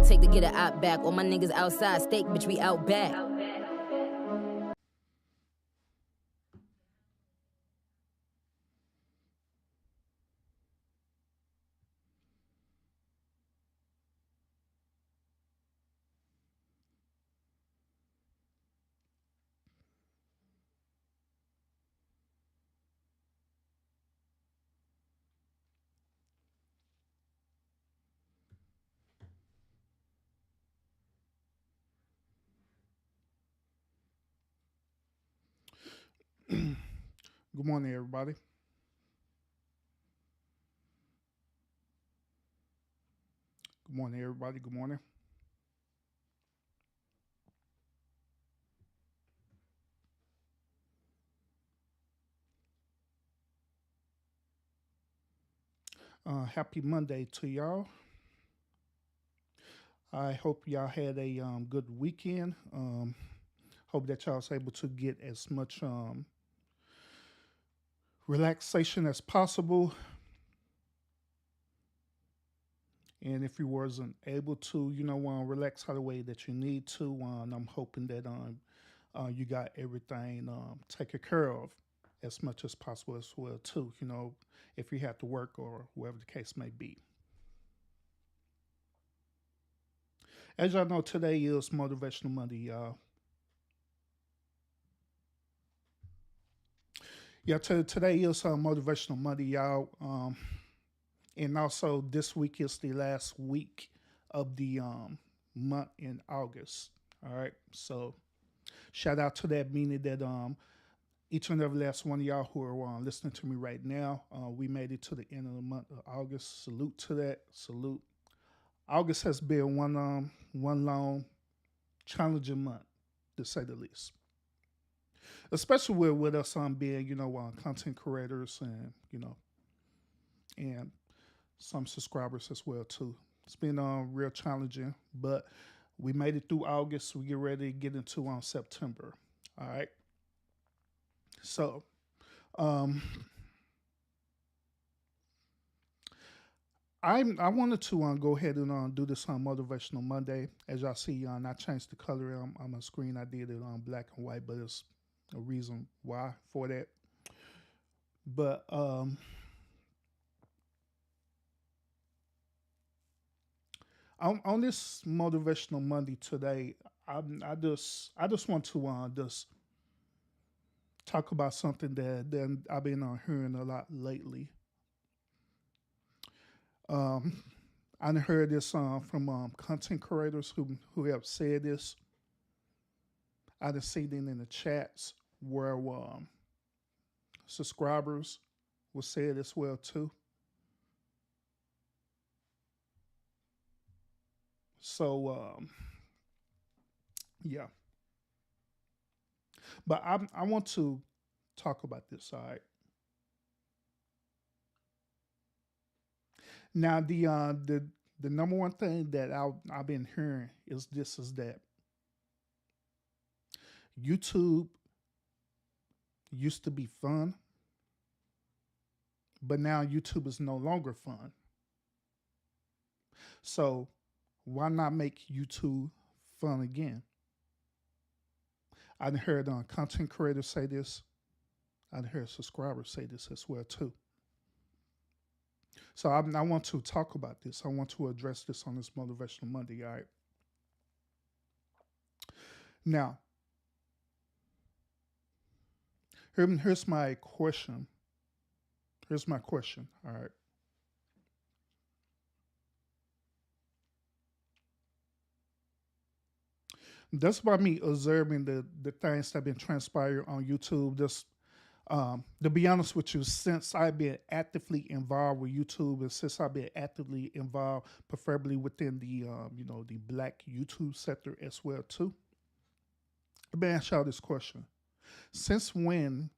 take to get a op back. All my niggas outside, steak, bitch, we out back. Good morning, everybody. Good morning, everybody. Good morning. Happy Monday to y'all. I hope y'all had a good weekend. Hope that y'all was able to get as much relaxation as possible. And if you wasn't able to, relax how the way that you need to, I'm hoping that you got everything taken care of as much as possible as well too. If you have to work or whatever the case may be. As y'all know, today is Motivational Monday, y'all. Yeah, today is Motivational Monday, y'all. And also, this week is the last week of the month in August. All right. So, shout out to that, meaning that each and every last one of y'all who are listening to me right now, we made it to the end of the month of August. Salute to that. Salute. August has been one long, challenging month, to say the least. Especially with us being, content creators and, and some subscribers as well too. It's been real challenging, but we made it through August. We get ready to get into September. All right. So, um, I wanted to go ahead and do this on Motivational Monday. As y'all see, I changed the color on my screen. I did it on black and white, but it's a reason why for that. But on this Motivational Monday today, I just want to just talk about something that I've been hearing a lot lately. Um, I heard this from content creators who have said this. I just seen it in the chats where subscribers will say it as well too. So yeah, but I want to talk about this. All right. Now the number one thing that I've been hearing is that YouTube used to be fun, but now YouTube is no longer fun. So why not make YouTube fun again? I heard content creators say this. I heard subscribers say this as well too. So I want to talk about this. I want to address this on this Motivational Monday. All right. Now, here's my question. Here's my question. All right. That's by me observing the things that have been transpired on YouTube. Just to be honest with you, since I've been actively involved with YouTube, and since I've been actively involved, preferably within the the Black YouTube sector as well too. Let me ask y'all this question: since when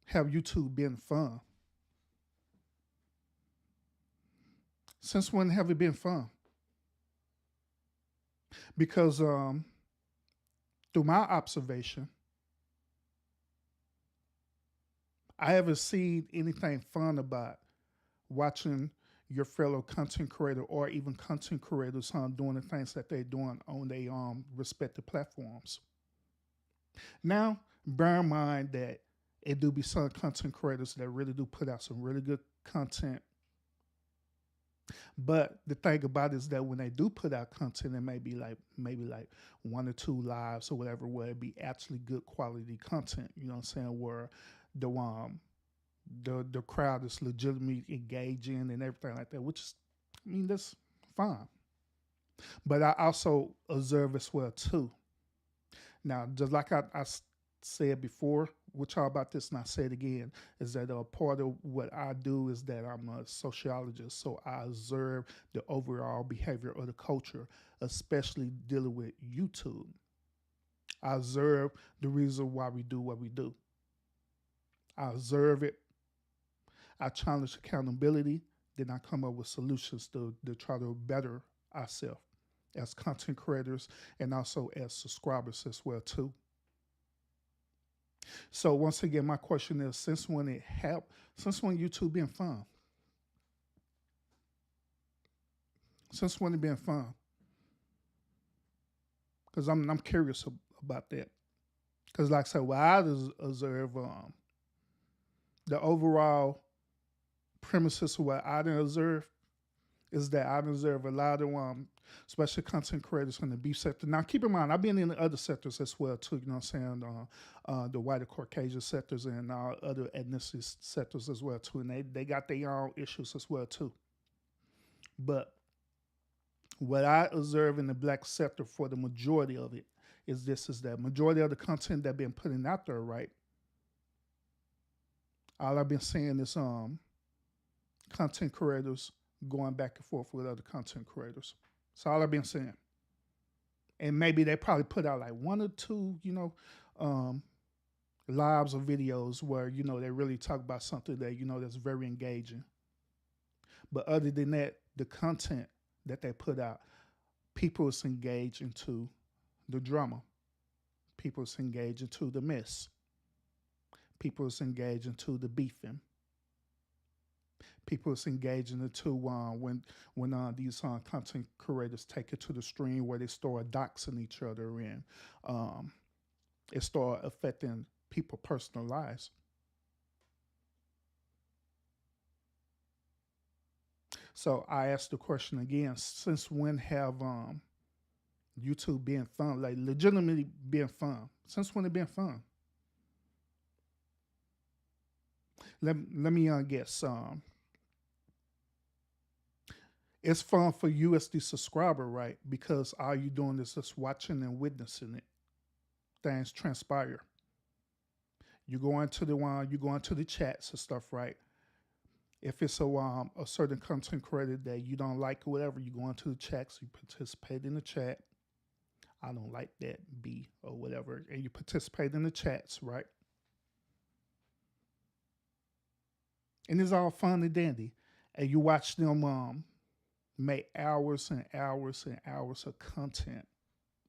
have YouTube been fun? Since when have it been fun? Because through my observation, I haven't seen anything fun about watching your fellow content creator or even content creators doing the things that they're doing on their respective platforms. Now, bear in mind that it do be some content creators that really do put out some really good content. But the thing about it is that when they do put out content, it may be like maybe like one or two lives or whatever, where it be actually good quality content. You know what I'm saying? Where the crowd is legitimately engaging and everything like that, which is, I mean, that's fine. But I also observe as well too. Now, just like I said before with y'all about this, and I say it again, is that a part of what I do is that I'm a sociologist, so I observe the overall behavior of the culture, especially dealing with YouTube. I observe the reason why we do what we do. I observe it. I challenge accountability. Then I come up with solutions to try to better ourselves as content creators and also as subscribers as well too. So once again, my question is: since when YouTube been fun? Since when it been fun? Because I'm curious about that. Because like I said, what I observe, the overall premises of what I didn't observe is that I observe a lot of especially content creators in the beef sector. Now, keep in mind, I've been in the other sectors as well too. You know what I'm saying? The white Caucasian sectors and other ethnicity sectors as well too, and they got their own issues as well too. But what I observe in the black sector for the majority of it is that majority of the content that been putting out there, right? All I've been saying is content creators going back and forth with other content creators. That's all I've been saying. And maybe they probably put out like one or two, lives or videos where, they really talk about something that, that's very engaging. But other than that, the content that they put out, people is engaged into the drama. People is engaged into the mess. People is engaged into the beefing. People is engaging into when these content creators take it to the stream where they start doxing each other and it start affecting people's personal lives. So I asked the question again: since when have YouTube been fun, like legitimately been fun? Since when it been fun? Let me guess. It's fun for you as the subscriber, right? Because all you doing is just watching and witnessing it. Things transpire. You go into the chats and stuff, right? If it's a certain content creator that you don't like or whatever, you go into the chats, you participate in the chat. I don't like that B or whatever, and you participate in the chats, right? And it's all fun and dandy, and you watch them make hours and hours and hours of content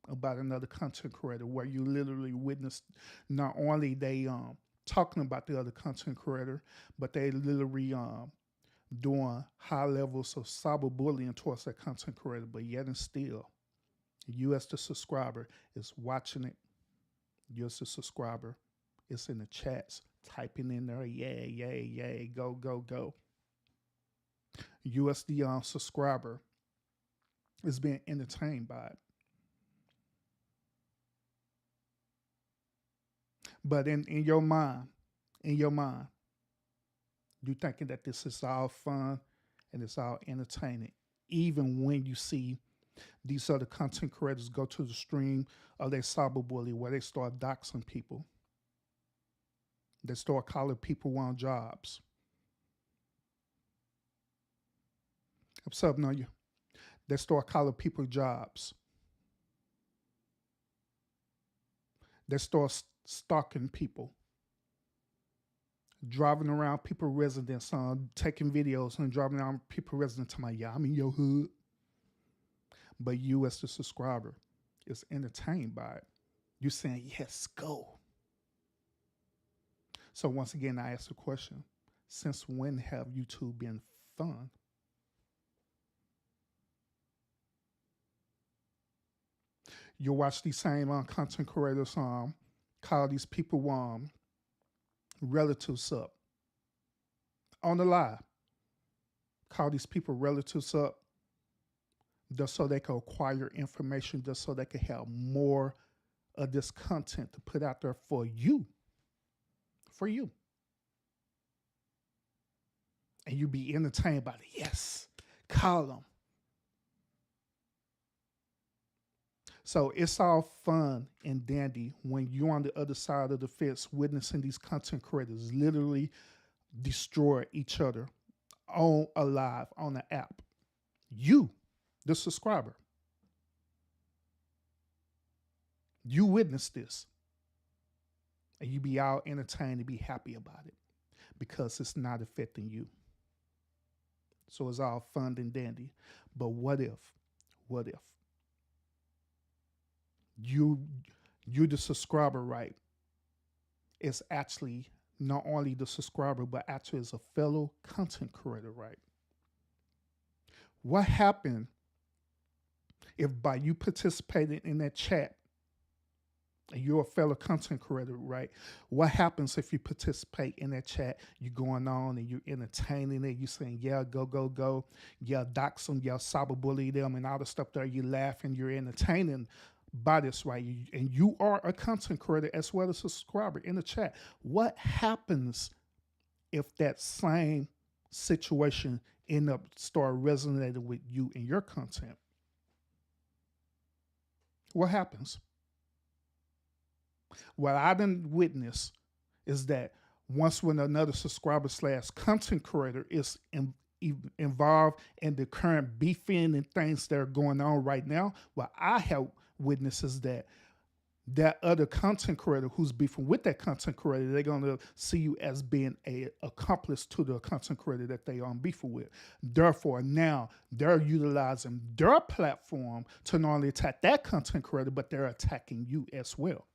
about another content creator, where you literally witness not only they talking about the other content creator, but they literally doing high levels of cyberbullying towards that content creator. But yet and still, you as the subscriber is watching it. You as the subscriber is in the chats, typing in there, yay, yay, yay, go, go, go. You as the subscriber is being entertained by it. But in your mind, you thinking that this is all fun and it's all entertaining, even when you see these other content creators go to the stream of their cyberbully where they start doxing people. They start calling people on jobs. What's up, no you? They start calling people jobs. They start stalking people, driving around people residents, taking videos and driving around people residents to my, yeah, I'm in your hood. But you as the subscriber is entertained by it. You're saying, yes, go. So once again, I ask the question: since when have YouTube been fun? You'll watch these same content creators call these people relatives up on the live. Call these people relatives up just so they can acquire information, just so they can have more of this content to put out there for you. For you. And you be entertained by the yes. Call them. So it's all fun and dandy when you're on the other side of the fence witnessing these content creators literally destroy each other on a live on the app. You, the subscriber, you witness this. And you be all entertained and be happy about it because it's not affecting you. So it's all fun and dandy. But what if you the subscriber, right? It's actually not only the subscriber, but actually is a fellow content creator, right? What happened if by you participating in that chat, and you're a fellow content creator, right? What happens if you participate in that chat? You're going on and you're entertaining it. You're saying, yeah, go, go, go. Yeah, dox them. Yeah, cyberbully them and all the stuff there. You're laughing. You're entertaining by this, right? And you are a content creator as well as a subscriber in the chat. What happens if that same situation end up start resonating with you and your content? What happens? What I didn't witness is that once when another subscriber / content creator is involved in the current beefing and things that are going on right now, what I have witnessed is that other content creator who's beefing with that content creator, they're going to see you as being a accomplice to the content creator that they are beefing with. Therefore, now they're utilizing their platform to not only attack that content creator, but they're attacking you as well.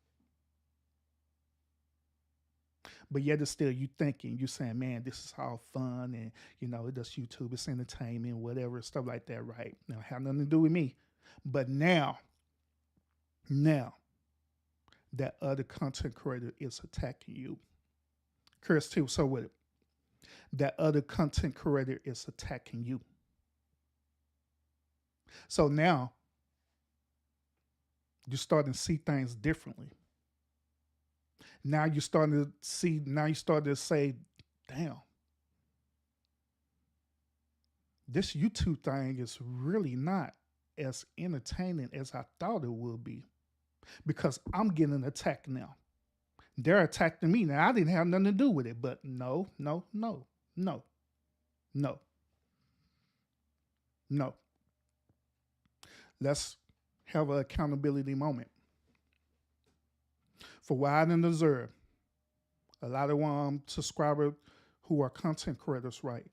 But yet it's still you thinking, you saying, man, this is all fun and, it does YouTube, it's entertainment, whatever, stuff like that, right? Now, it have nothing to do with me. But now, that other content creator is attacking you. Chris, too, so with it. That other content creator is attacking you. So now, you're starting to see things differently. Now you're starting to see, say, damn, this YouTube thing is really not as entertaining as I thought it would be because I'm getting attacked now. They're attacking me. Now, I didn't have nothing to do with it, but no. Let's have an accountability moment. For what I didn't observe, a lot of subscribers who are content creators, right?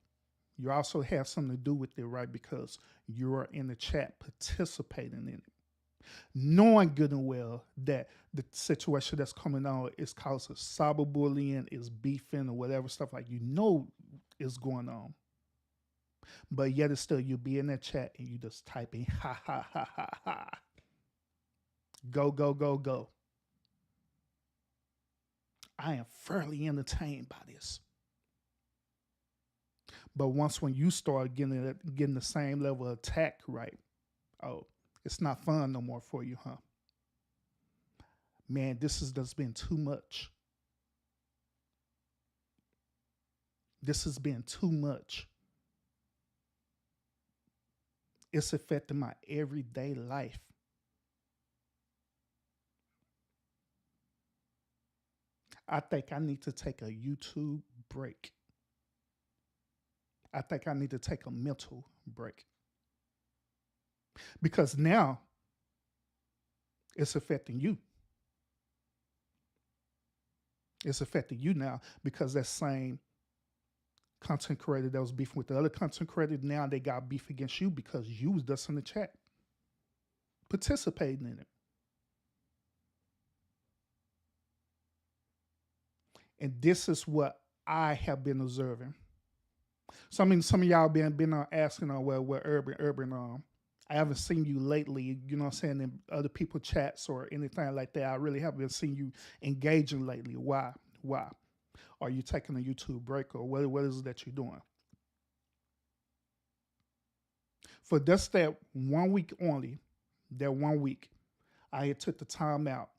You also have something to do with it, right? Because you are in the chat participating in it. Knowing good and well that the situation that's coming on is causing cyberbullying, is beefing or whatever stuff like is going on. But yet it's still you be in that chat and you just typing ha ha ha ha ha. Go, go, go, go. I am fairly entertained by this. But when you start getting the same level of attack, right? Oh, it's not fun no more for you, huh? Man, this has just been too much. This has been too much. It's affecting my everyday life. I think I need to take a YouTube break. I think I need to take a mental break. Because now it's affecting you. It's affecting you now because that same content creator that was beefing with the other content creator, now they got beef against you because you was just in the chat, participating in it. And this is what I have been observing. So I mean, some of y'all been asking, well, where Urban I haven't seen you lately, you know what I'm saying, in other people chats or anything like that. I really haven't seen you engaging lately. Why? Why? Are you taking a YouTube break or what is it that you're doing? For just that 1 week only, that 1 week, I had took the time out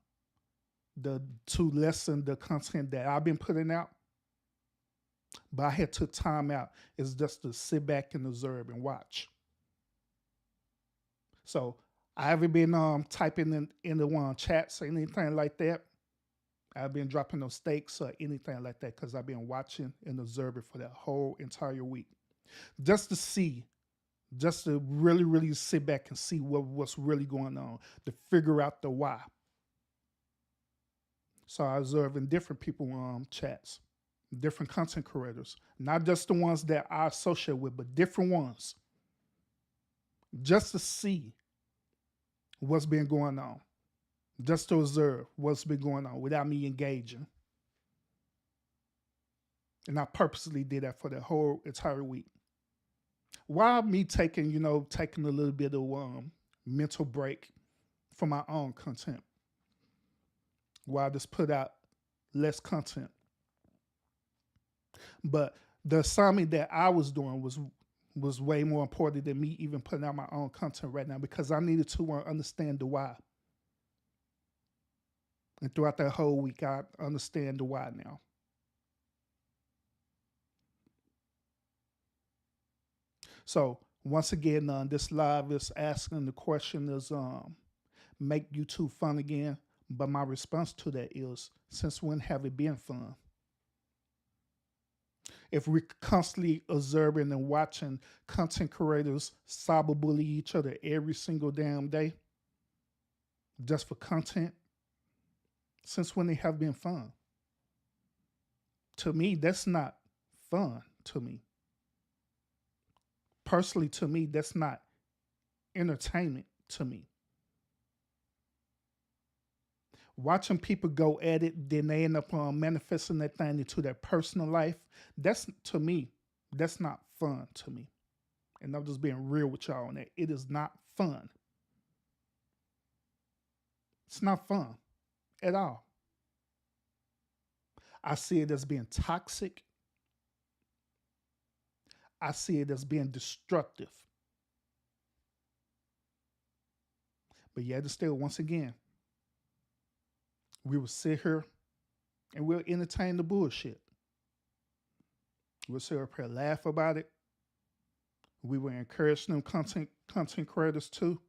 to lessen the content that I've been putting out, but I had took time out. It's just to sit back and observe and watch. So I haven't been typing in the one chats or anything like that. I've been dropping no stakes or anything like that because I've been watching and observing for that whole entire week. Just to see, just to really, really sit back and see what's really going on, to figure out the why. So I observe in different people chats, different content creators, not just the ones that I associate with, but different ones, just to see what's been going on, just to observe what's been going on without me engaging. And I purposely did that for the whole entire week. While me taking, taking a little bit of mental break from my own content, while I just put out less content. But the assignment that I was doing was way more important than me even putting out my own content right now because I needed to understand the why. And throughout that whole week, I understand the why now. So once again, this live is asking the question is make YouTube fun again. But my response to that is, since when have it been fun? If we're constantly observing and watching content creators cyberbully each other every single damn day, just for content, since when they have been fun? To me, that's not fun to me. Personally, to me, that's not entertainment to me. Watching people go at it, then they end up manifesting that thing into their personal life. That's, to me, that's not fun to me. And I'm just being real with y'all on that. It is not fun. It's not fun at all. I see it as being toxic. I see it as being destructive. But yet still, once again, we will sit here and we'll entertain the bullshit. We'll sit up here, laugh about it. We will encourage them content creators too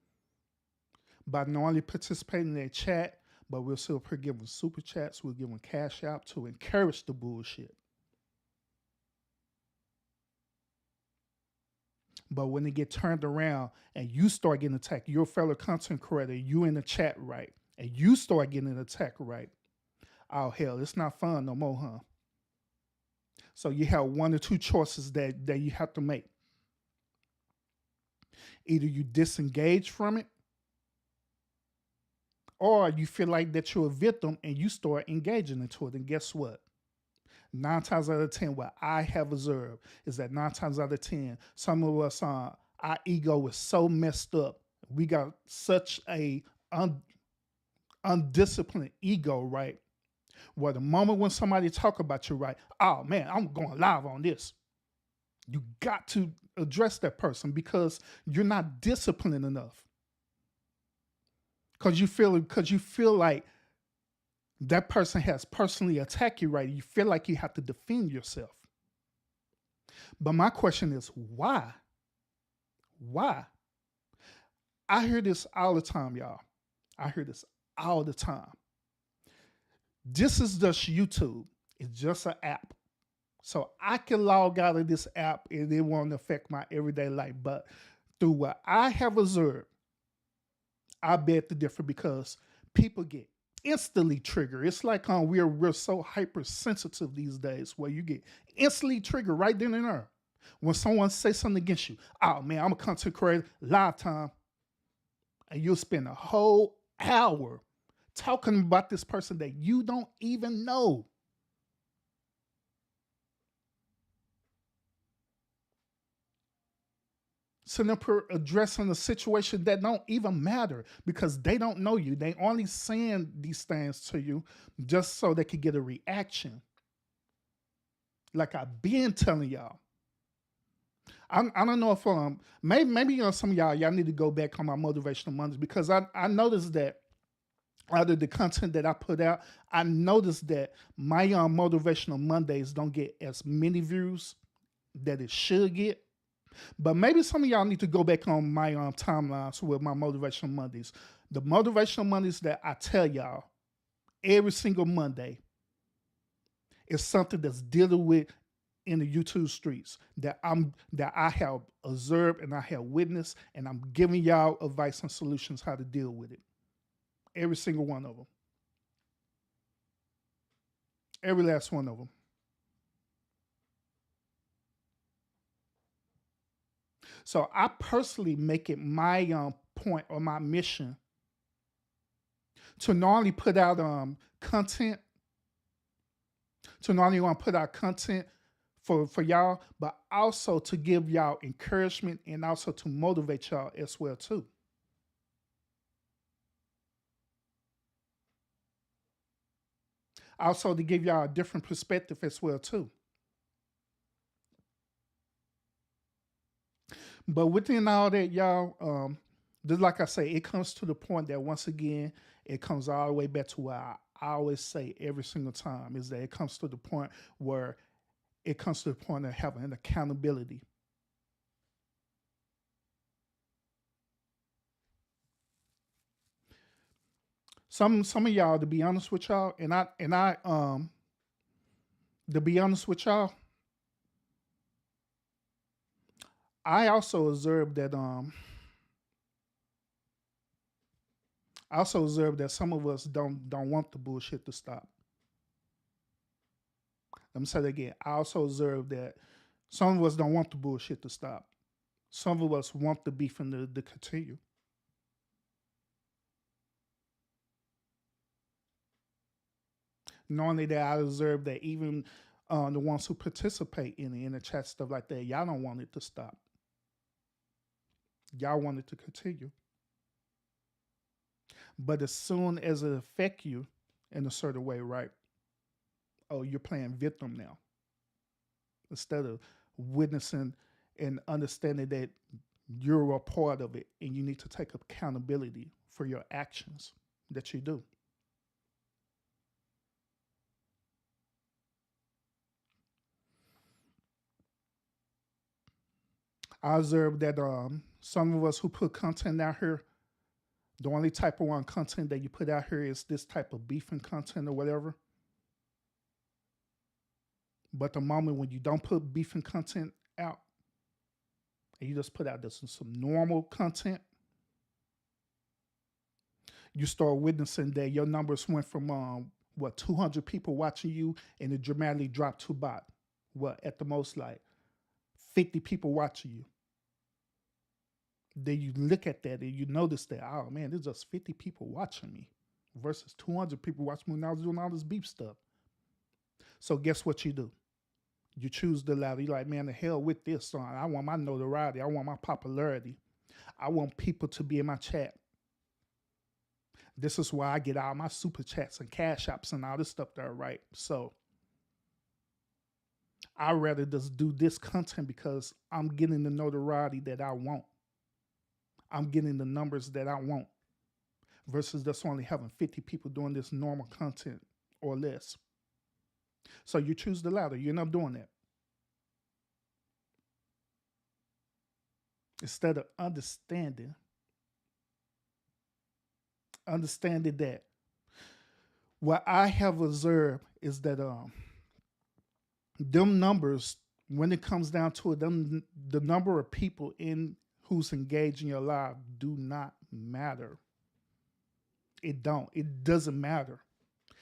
by not only participating in their chat, but we'll sit up here give them super chats. We'll give them cash out to encourage the bullshit. But when they get turned around and you start getting attacked, your fellow content creator, you in the chat right, and you start getting attacked right, oh hell, it's not fun no more, huh? So you have one or two choices that you have to make. Either you disengage from it, or you feel like that you're a victim and you start engaging into it. And guess what? 9 times out of 10, what I have observed is that 9 times out of 10, some of us, our ego is so messed up. We got such a undisciplined ego, right? Where the moment when somebody talk about you, right, oh man, I'm going live on this. You got to address that person because you're not disciplined enough. Because you feel like that person has personally attacked you, right? You feel like you have to defend yourself. But my question is, why? Why? I hear this all the time, y'all. I hear this all the time. This is just YouTube. It's just an app. So I can log out of this app and it won't affect my everyday life. But through what I have observed, I beg to differ because people get instantly triggered. It's like we're so hypersensitive these days where you get instantly triggered right then and there. When someone says something against you, oh man, I'm a content creator, live time. And you'll spend a whole hour talking about this person that you don't even know. sitting up here addressing a situation that don't even matter because they don't know you. They only saying these things to you just so they could get a reaction. Like I've been telling y'all. I don't know if maybe some of y'all need to go back on my motivational Mondays because I noticed that out of the content that I put out, I noticed that my motivational Mondays don't get as many views that it should get. But maybe some of y'all need to go back on my timelines with my motivational Mondays. The motivational Mondays that I tell y'all every single Monday is something that's dealing with in the YouTube streets that I have observed and I have witnessed, and I'm giving y'all advice and solutions how to deal with it. Every single one of them. Every last one of them. So I personally make it my point or my mission to not only put out content, to not only want to put out content for y'all, but also to give y'all encouragement and also to motivate y'all as well too. Also to give y'all a different perspective as well too. But within all that, y'all, just like I say, it comes to the point that once again, it comes all the way back to what I always say every single time is that it comes to the point where it comes to the point of having an accountability. Some of y'all, to be honest with y'all, and I to be honest with y'all, I also observed that some of us don't want the bullshit to stop. Let me say that again. I also observed that some of us don't want the bullshit to stop. Some of us want the beef and to continue. Knowing that I observed that even the ones who participate in the chat stuff like that, y'all don't want it to stop. Y'all want it to continue. But as soon as it affect you in a certain way, right? Oh, you're playing victim now. Instead of witnessing and understanding that you're a part of it and you need to take accountability for your actions that you do. I observed that some of us who put content out here, the only type of one content that you put out here is this type of beefing content or whatever. But the moment when you don't put beefing content out and you just put out this some normal content, you start witnessing that your numbers went from 200 people watching you, and it dramatically dropped to about at the most like 50 people watching you. Then you look at that and you notice that, oh man, there's just 50 people watching me versus 200 people watching me when I was doing all this beef stuff. So guess what you do? You choose the louder. You're like, man, the hell with this song. I want my notoriety. I want my popularity. I want people to be in my chat. This is why I get all my super chats and cash apps and all this stuff there, right? So I'd rather just do this content because I'm getting the notoriety that I want. I'm getting the numbers that I want versus just only having 50 people doing this normal content or less. So you choose the latter. You end up doing that. Instead of understanding that what I have observed is that them numbers, when it comes down to it, the number of people in who's engaged in your life do not matter. It don't. It doesn't matter.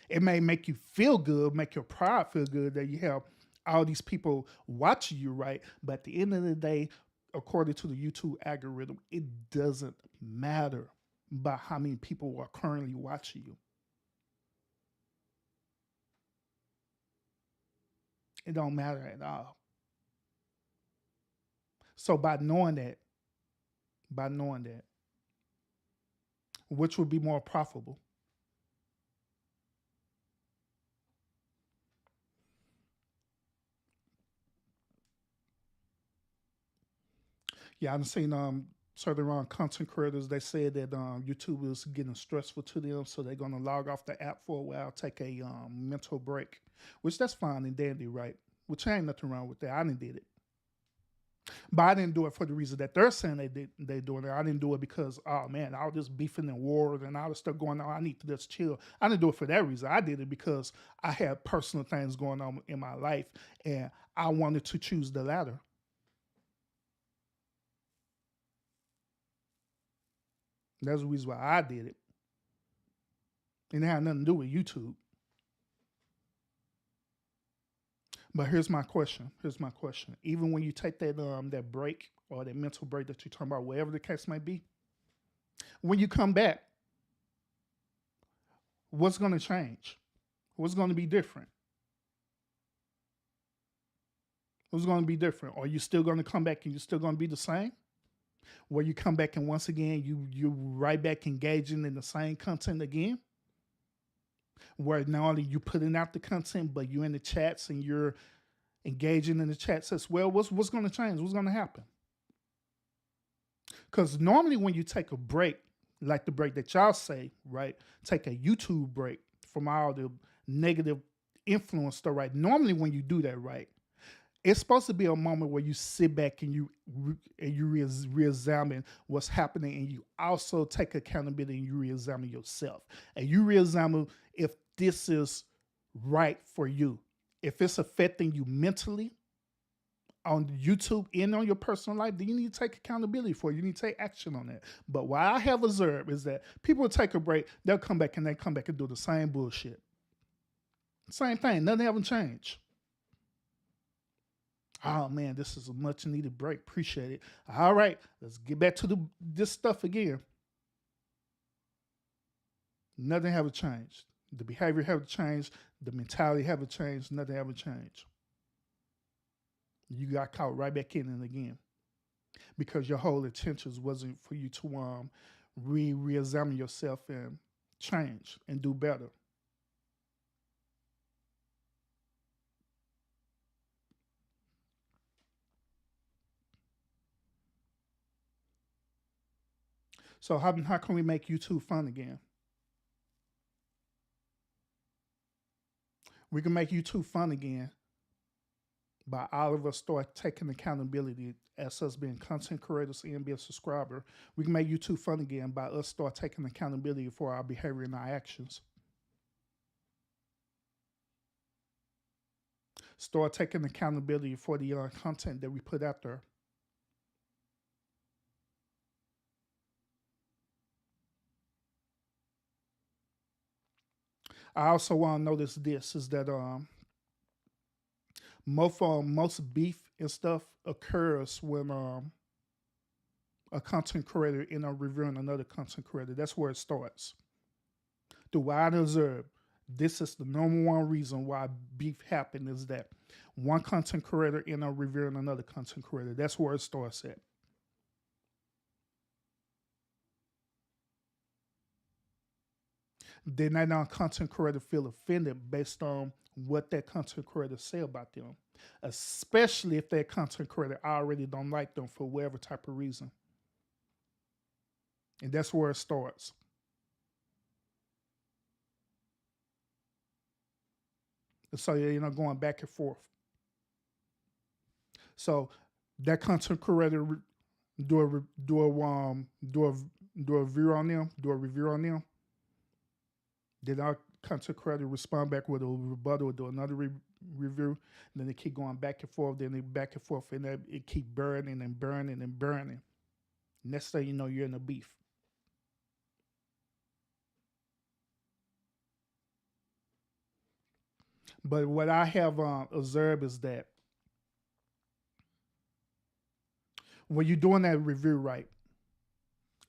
It may make you feel good, make your pride feel good that you have all these people watching you, right? But at the end of the day, according to the YouTube algorithm, it doesn't matter about how many people are currently watching you. It don't matter at all. So by knowing that, by knowing that? Which would be more profitable? Yeah, I've seen certain around content creators. They said that YouTube is getting stressful to them, so they're gonna log off the app for a while, take a mental break, which that's fine and dandy, right? Which ain't nothing wrong with that. I didn't did it, but I didn't do it for the reason that they're saying they doing it. I didn't do it because oh man, all this beefing and wars and all this stuff going on. I need to just chill. I didn't do it for that reason. I did it because I had personal things going on in my life, and I wanted to choose the latter. That's the reason why I did it. And it had nothing to do with YouTube. But here's my question. Here's my question. Even when you take that break or that mental break that you're talking about, whatever the case may be, when you come back, what's going to change? What's going to be different? What's going to be different? Are you still going to come back and you're still going to be the same? Where you come back and once again you right back engaging in the same content again? Where not only you putting out the content, but you're in the chats and you're engaging in the chats as well. What's going to change? What's going to happen? Because normally when you take a break, like the break that y'all say, right? Take a YouTube break from all the negative influence stuff, right? Normally when you do that, right? It's supposed to be a moment where you sit back and you re-examine what's happening, and you also take accountability and you re-examine yourself, and you re-examine if this is right for you, if it's affecting you mentally on YouTube and on your personal life. Then you need to take accountability for it. You need to take action on that. But what I have observed is that people will take a break, they'll come back and they come back and do the same bullshit, same thing. Nothing haven't changed. Oh man, this is a much needed break. Appreciate it. All right, let's get back to this stuff again. Nothing haven't changed. The behavior haven't changed. The mentality haven't changed. Nothing haven't changed. You got caught right back in it again because your whole intentions wasn't for you to re-examine yourself and change and do better. So how can we make YouTube fun again? We can make YouTube fun again by all of us start taking accountability as us being content creators and being a subscriber. We can make YouTube fun again by us start taking accountability for our behavior and our actions. Start taking accountability for the content that we put out there. I also want to notice this is that most beef and stuff occurs when a content creator end up reviewing another content creator. That's where it starts. The what I observe, this is the number one reason why beef happen is that one content creator end up reviewing another content creator. That's where it starts at. Then that content creator feel offended based on what that content creator say about them, especially if that content creator already don't like them for whatever type of reason. And that's where it starts. So going back and forth. So that content creator do a do a do a do a review on them, do a review on them. Then our content creator respond back with a rebuttal, or do another review. And then they keep going back and forth. Then they back and forth, and it keep burning and burning and burning. Next thing you know, you're in a beef. But what I have observed is that when you're doing that review right,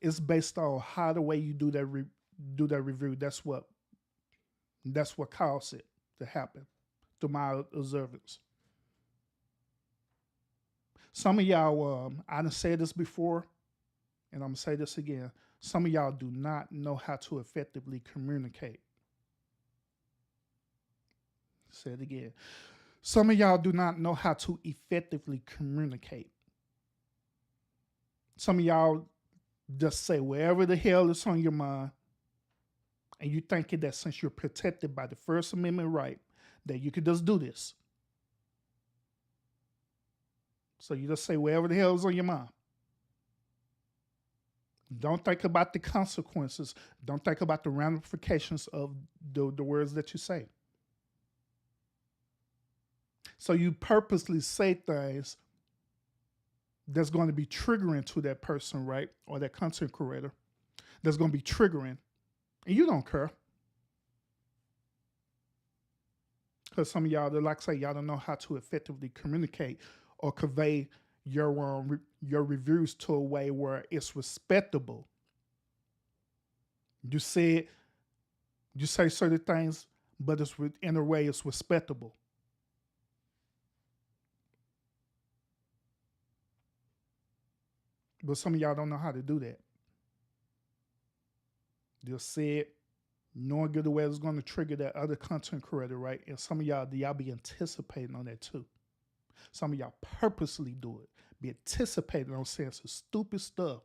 it's based on how the way you do do that review. That's what caused it to happen, to my observance. Some of y'all, I done said this before, And I'm going to say this again. Some of y'all do not know how to effectively communicate. Say it again. Some of y'all do not know how to effectively communicate. Some of y'all just say whatever the hell is on your mind, and you thinking that since you're protected by the First Amendment right, that you could just do this. So you just say whatever the hell is on your mind. Don't think about the consequences. Don't think about the ramifications of the words that you say. So you purposely say things that's going to be triggering to that person, right? Or that content creator that's going to be triggering. And you don't care. Because some of y'all, like I say, y'all don't know how to effectively communicate or convey your reviews to a way where it's respectable. You say certain things, but it's in a way it's respectable. But some of y'all don't know how to do that. They'll say it, knowing good way it's going to trigger that other content creator, right? And some of y'all be anticipating on that too. Some of y'all purposely do it. Be anticipating on saying some stupid stuff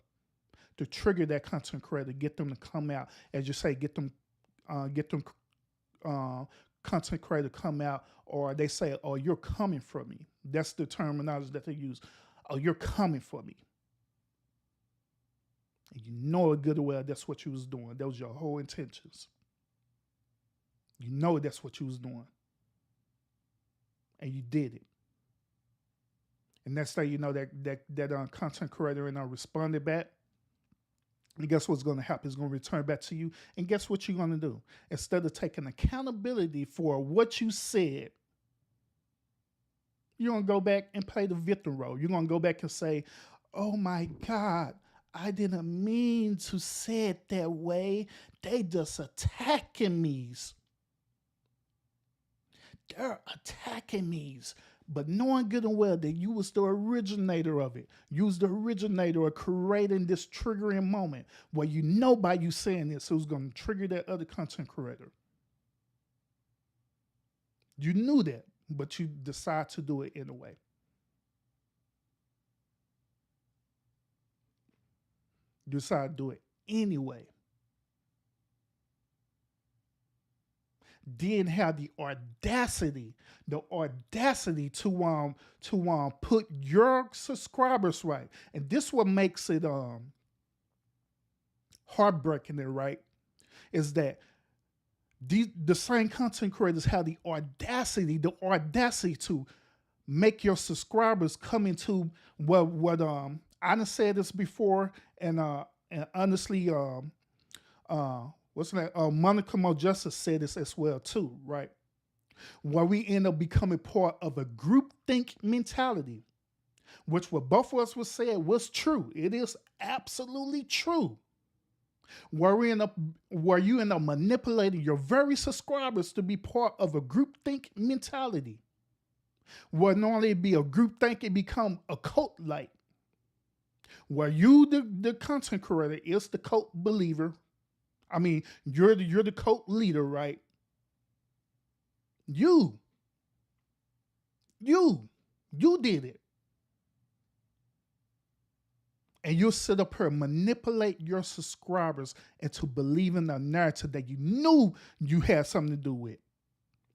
to trigger that content creator, get them to come out. As you say, get them content creator come out, or they say, "Oh, you're coming for me." That's the terminology that they use. "Oh, you're coming for me." And you know it good and well that's what you was doing. That was your whole intentions. You know that's what you was doing. And you did it. And next thing you know, that content creator responded back. And guess what's going to happen? It's going to return back to you. And guess what you're going to do? Instead of taking accountability for what you said, you're going to go back and play the victim role. You're going to go back and say, "Oh my God, I didn't mean to say it that way. They just attacking me. They're attacking me." But knowing good and well that you was the originator of it. You was the originator of creating this triggering moment where you know by you saying this, it was going to trigger that other content creator. You knew that, but you decide to do it anyway. You decide to do it anyway. Didn't have the audacity to put your subscribers right. And this what makes it heartbreaking, right? Is that the same content creators have the audacity to make your subscribers come into what I done said this before, and honestly what's that? Monica Mojustice said this as well too, right? Where we end up becoming part of a groupthink mentality, which what both of us was saying was true. It is absolutely true. Where you end up manipulating your very subscribers to be part of a groupthink mentality. Where normally it be a groupthink, it become a cult-like. Where you, the content creator, is the cult believer. I mean, you're the cult leader, right? You did it. And you'll sit up here and manipulate your subscribers into believing a narrative that you knew you had something to do with.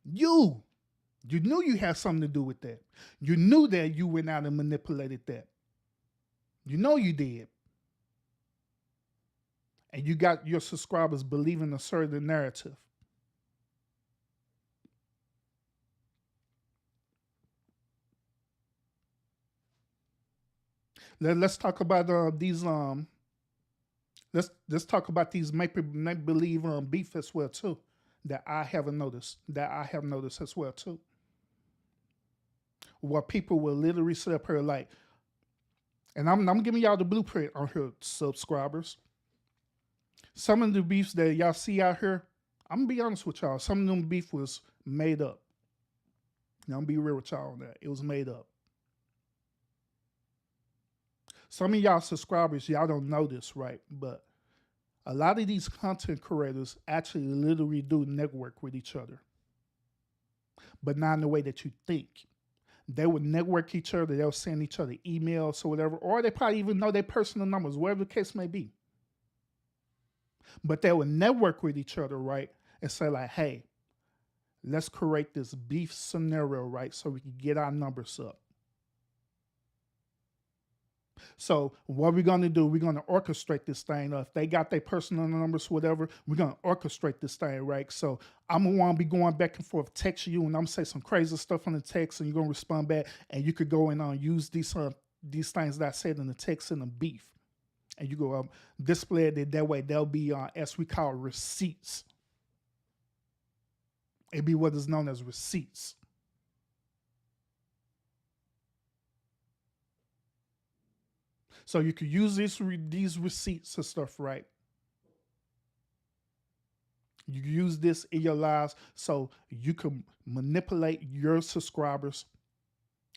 You knew you had something to do with that. You knew that you went out and manipulated that. You know you did. And you got your subscribers believing a certain narrative. Let's talk about these. Let's talk about these make believe beef as well too. That I have noticed as well too. Where people will literally sit up here like, and I'm giving y'all the blueprint on here, subscribers. Some of the beefs that y'all see out here, I'm gonna be honest with y'all. Some of them beef was made up. Now I'm gonna be real with y'all on that. It was made up. Some of y'all subscribers, y'all don't know this, right? But a lot of these content creators actually literally do network with each other, but not in the way that you think. They would network each other, they'll send each other emails or whatever, or they probably even know their personal numbers, whatever the case may be. But they would network with each other, right? And say, like, hey, let's create this beef scenario, right? So we can get our numbers up. So what we're going to do, we're going to orchestrate this thing. If they got their personal numbers, whatever, we're going to orchestrate this thing, right? So I'm going to want to be going back and forth, text you, and I'm going to say some crazy stuff on the text, and you're going to respond back, and you could go and use these things that I said in the text in the beef. And you go display it that way. They'll be, as we call, receipts. It'd be what is known as receipts. So you could use these receipts and stuff, right? You use this in your lives so you can manipulate your subscribers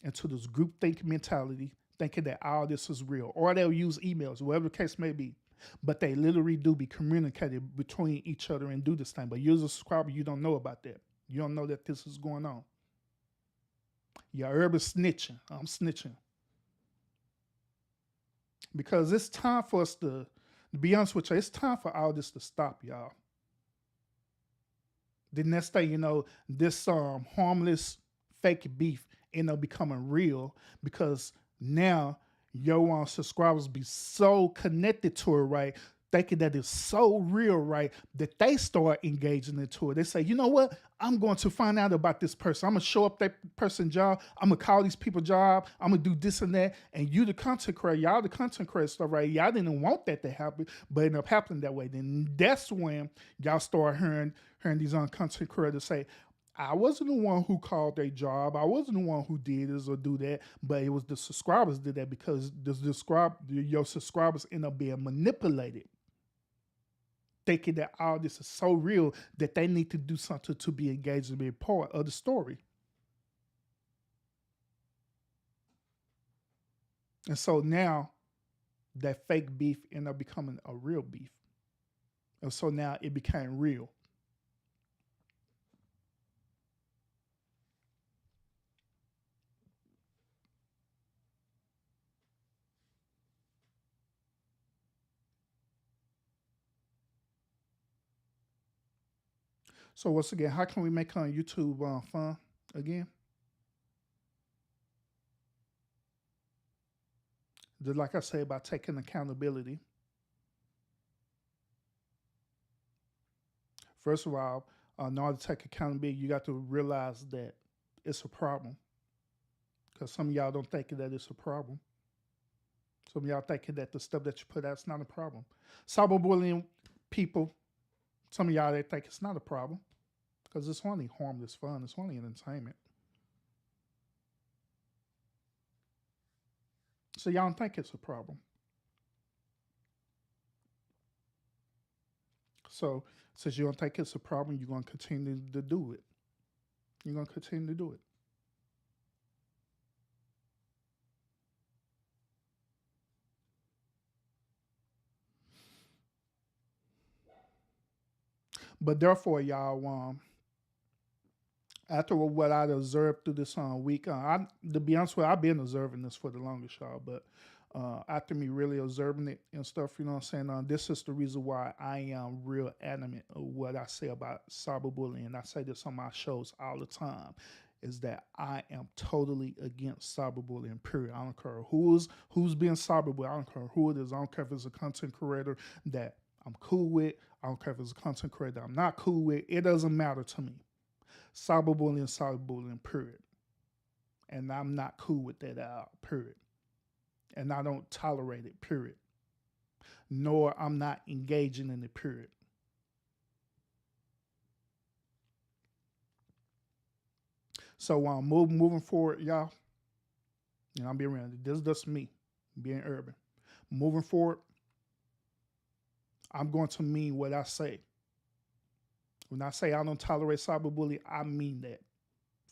into this group think mentality, thinking that all this is real. Or they'll use emails, whatever the case may be. But they literally do be communicated between each other and do this thing. But you as a subscriber, you don't know about that. You don't know that this is going on. Your herb is snitching. I'm snitching. Because it's time for us to be honest with you, it's time for all this to stop, y'all. The next thing you know, this harmless fake beef end up becoming real because now your subscribers be so connected to it, right? Thinking that it's so real, right? That they start engaging into it. They say, you know what? I'm going to find out about this person. I'm going to show up that person's job. I'm going to call these people job. I'm going to do this and that. And you the content creator, y'all the content creator stuff, right? Y'all didn't want that to happen, but it ended up happening that way. Then that's when y'all start hearing these content creators say, I wasn't the one who called their job. I wasn't the one who did this or do that, but it was the subscribers did that because your subscribers end up being manipulated, thinking that all this is so real that they need to do something to be engaged and be a part of the story. And so now that fake beef ended up becoming a real beef. And so now it became real. So once again, how can we make YouTube fun again? Just like I say, by taking accountability. First of all, in order to take accountability, you got to realize that it's a problem. Because some of y'all don't think that it's a problem. Some of y'all thinking that the stuff that you put out is not a problem. Cyberbullying people, some of y'all they think it's not a problem because it's only harmless fun. It's only entertainment. So y'all don't think it's a problem. So since you don't think it's a problem, you're going to continue to do it. You're going to continue to do it. But therefore, y'all, after what I observed through this week, to be honest with you, I've been observing this for the longest, y'all. But after me really observing it and stuff, you know what I'm saying? This is the reason why I am real adamant of what I say about cyberbullying. And I say this on my shows all the time. Is that I am totally against cyberbullying, period. I don't care who's being cyberbullied. I don't care who it is. I don't care if it's a content creator that I'm cool with. I don't care if it's a content creator that I'm not cool with. It doesn't matter to me. Cyberbullying, period. And I'm not cool with that period. And I don't tolerate it, period. Nor I'm not engaging in it, period. So moving forward, y'all, and I'm being real, this is just me being urban. Moving forward, I'm going to mean what I say. When I say I don't tolerate cyberbullying, I mean that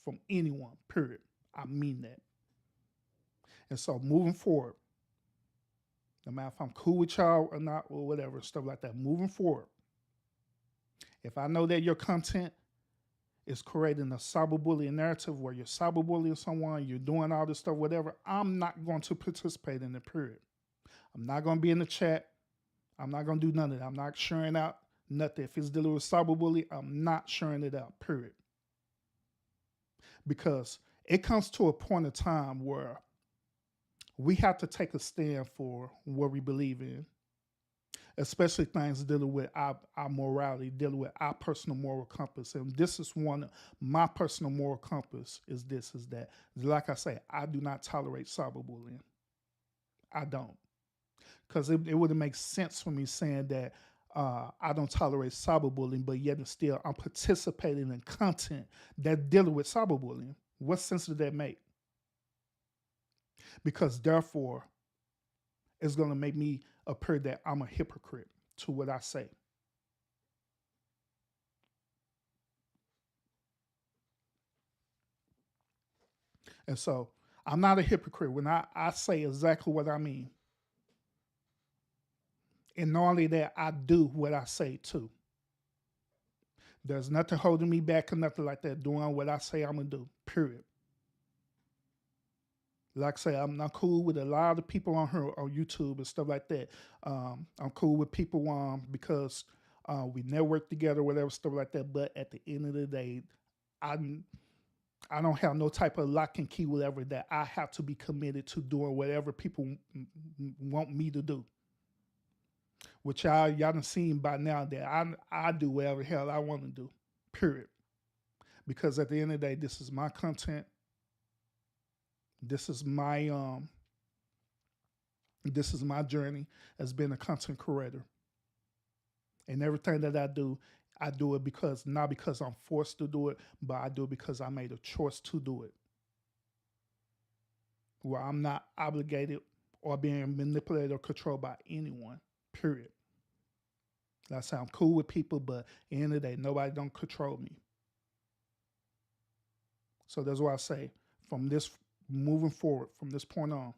from anyone, period. I mean that. And so moving forward, no matter if I'm cool with y'all or not, or whatever, stuff like that. Moving forward, if I know that your content is creating a cyberbullying narrative where you're cyberbullying someone, you're doing all this stuff, whatever, I'm not going to participate in it, period. I'm not going to be in the chat. I'm not going to do none of that. I'm not sharing out nothing. If it's dealing with cyberbullying, I'm not sharing it out, period. Because it comes to a point in time where we have to take a stand for what we believe in, especially things dealing with our morality, dealing with our personal moral compass. And this is one of my personal moral compass is that. Like I say, I do not tolerate cyberbullying. I don't. Because it wouldn't make sense for me saying that I don't tolerate cyberbullying, but yet and still I'm participating in content that dealing with cyberbullying. What sense does that make? Because therefore, it's going to make me appear that I'm a hypocrite to what I say. And so I'm not a hypocrite when I say exactly what I mean. And not only that, I do what I say too. There's nothing holding me back or nothing like that, doing what I say I'm going to do, period. Like I say, I'm not cool with a lot of the people on here on YouTube and stuff like that. I'm cool with people because we network together, whatever, stuff like that. But at the end of the day, I don't have no type of lock and key, whatever, that I have to be committed to doing whatever people want me to do. Which y'all done seen by now that I do whatever the hell I want to do, period. Because at the end of the day, this is my content. This is my journey as being a content creator. And everything that I do it because not because I'm forced to do it, but I do it because I made a choice to do it. Where I'm not obligated or being manipulated or controlled by anyone. Period. That sound cool with people, but at the end of the day, nobody don't control me. So that's why I say, from this moving forward, from this point on,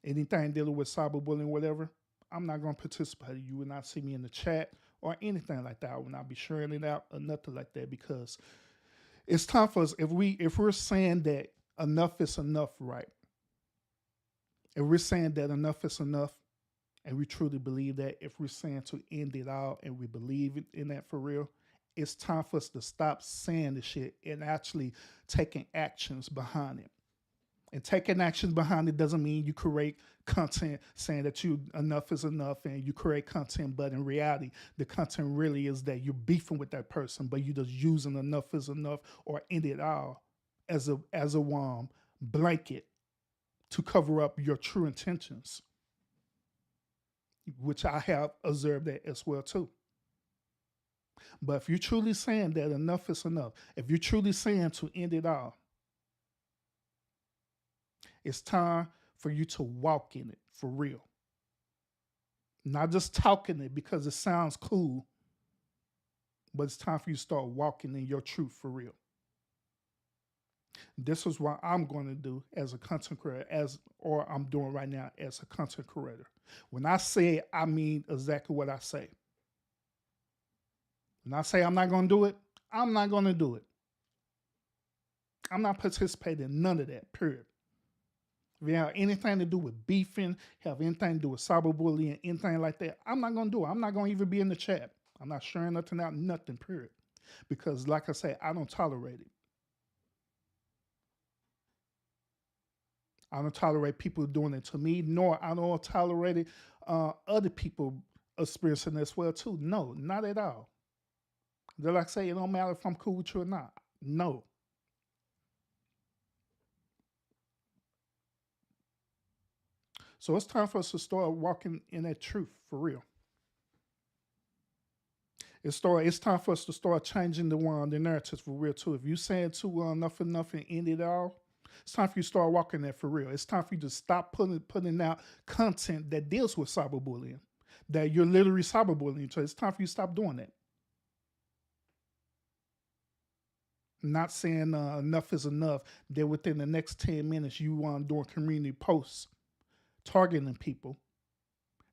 anything dealing with cyberbullying, whatever, I'm not going to participate. You will not see me in the chat or anything like that. I will not be sharing it out or nothing like that, because it's time for us. If we're saying that enough is enough, right? If we're saying that enough is enough, and we truly believe that, if we're saying to end it all and we believe in that for real, it's time for us to stop saying the shit and actually taking actions behind it. And taking actions behind it doesn't mean you create content saying that enough is enough and you create content, but in reality, the content really is that you're beefing with that person, but you're just using enough is enough or end it all as a blanket to cover up your true intentions, which I have observed that as well too. But if you're truly saying that enough is enough, if you're truly saying to end it all, it's time for you to walk in it for real. Not just talking it because it sounds cool, but it's time for you to start walking in your truth for real. This is what I'm going to do as a content creator, or I'm doing right now as a content creator. When I say it, I mean exactly what I say. When I say I'm not going to do it, I'm not going to do it. I'm not participating in none of that, period. If you have anything to do with beefing, have anything to do with cyberbullying, anything like that, I'm not going to do it. I'm not going to even be in the chat. I'm not sharing nothing out, nothing, period. Because like I say, I don't tolerate it. I don't tolerate people doing it to me, nor I don't tolerate it other people experiencing as well too. No, not at all. They're like say, it don't matter if I'm cool with you or not. No. So it's time for us to start walking in that truth for real. It's time for us to start changing the narratives for real too. If you saying too enough and end it all, it's time for you to start walking that for real. It's time for you to stop putting out content that deals with cyberbullying, that you're literally cyberbullying. So it's time for you to stop doing that. Not saying enough is enough, that within the next 10 minutes you doing community posts targeting people.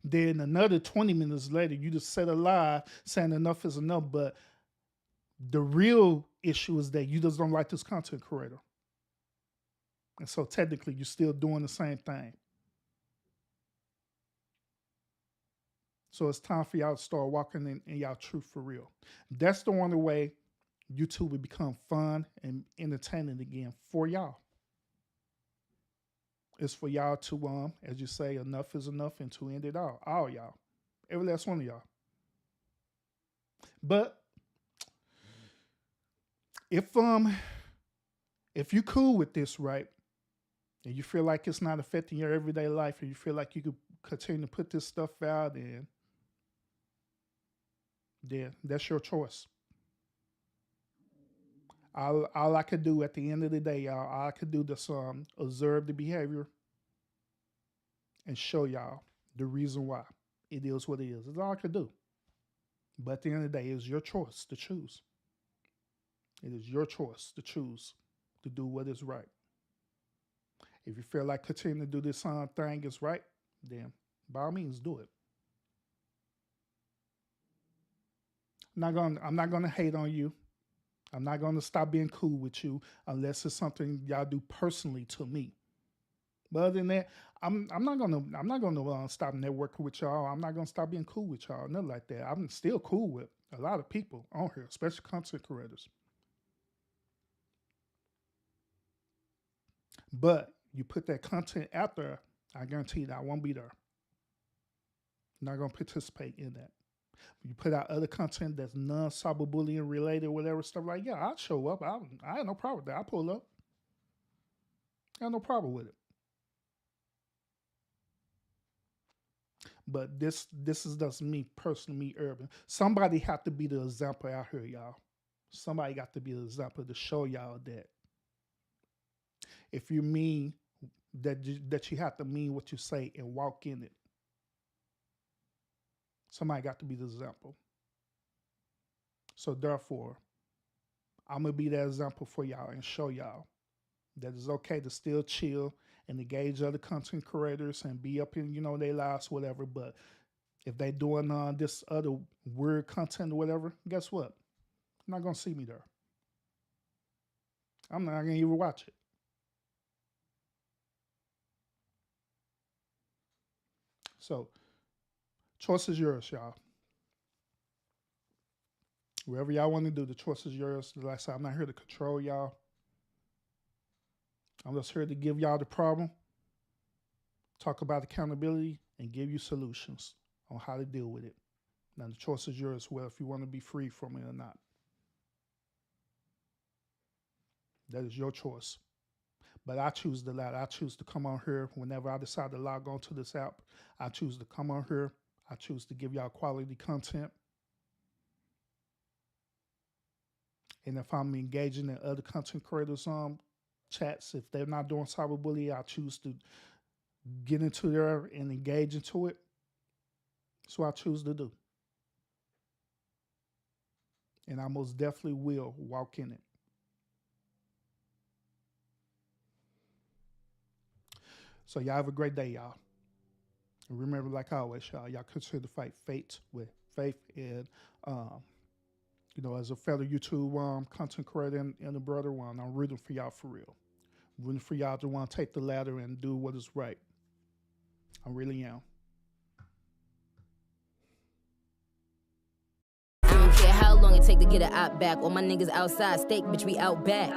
Then another 20 minutes later, you just set a live saying enough is enough. But the real issue is that you just don't like this content creator. And so technically, you're still doing the same thing. So it's time for y'all to start walking in y'all truth for real. That's the only way YouTube will become fun and entertaining again for y'all. It's for y'all to, as you say, enough is enough, and to end it all y'all, every last one of y'all. But if you cool with this, right, and you feel like it's not affecting your everyday life, and you feel like you could continue to put this stuff out, then that's your choice. All I could do at the end of the day, y'all, all I could do is observe the behavior and show y'all the reason why it is what it is. That's all I could do. But at the end of the day, it's your choice to choose. It is your choice to choose to do what is right. If you feel like continuing to do this thing is right, then by all means do it. I'm not gonna hate on you. I'm not gonna stop being cool with you unless it's something y'all do personally to me. But other than that, I'm not gonna stop networking with y'all. I'm not gonna stop being cool with y'all. Nothing like that. I'm still cool with a lot of people on here, especially content creators. But you put that content out there, I guarantee that I won't be there. I'm not gonna participate in that. You put out other content that's non-cyberbullying related, whatever stuff like, yeah, I'll show up. I have no problem with that. I'll pull up. I have no problem with it. But this is just me personally, me Urban. Somebody have to be the example out here, y'all. Somebody got to be the example to show y'all that if you mean that you have to mean what you say and walk in it. Somebody got to be the example. So therefore, I'm gonna be that example for y'all and show y'all that it's okay to still chill and engage other content creators and be up in their lives, whatever. But if they doing this other weird content or whatever, guess what? You're not gonna see me there. I'm not gonna even watch it. So, choice is yours, y'all. Whatever y'all want to do, the choice is yours. Like I said, I'm not here to control y'all. I'm just here to give y'all the problem, talk about accountability, and give you solutions on how to deal with it. Now, the choice is yours, well, if you want to be free from it or not. That is your choice. But I choose the latter. I choose to come on here whenever I decide to log on to this app. I choose to come on here. I choose to give y'all quality content. And if I'm engaging in other content creators' chats, if they're not doing cyberbullying, I choose to get into there and engage into it. So I choose to do. And I most definitely will walk in it. So y'all have a great day, y'all. And remember, like always, y'all continue to fight fate with faith. And, as a fellow YouTube content creator and a brother one, I'm rooting for y'all for real. I'm rooting for y'all to want to take the ladder and do what is right. I really am. I don't care how long it take to get an op back. All my niggas outside, steak, bitch, we out back.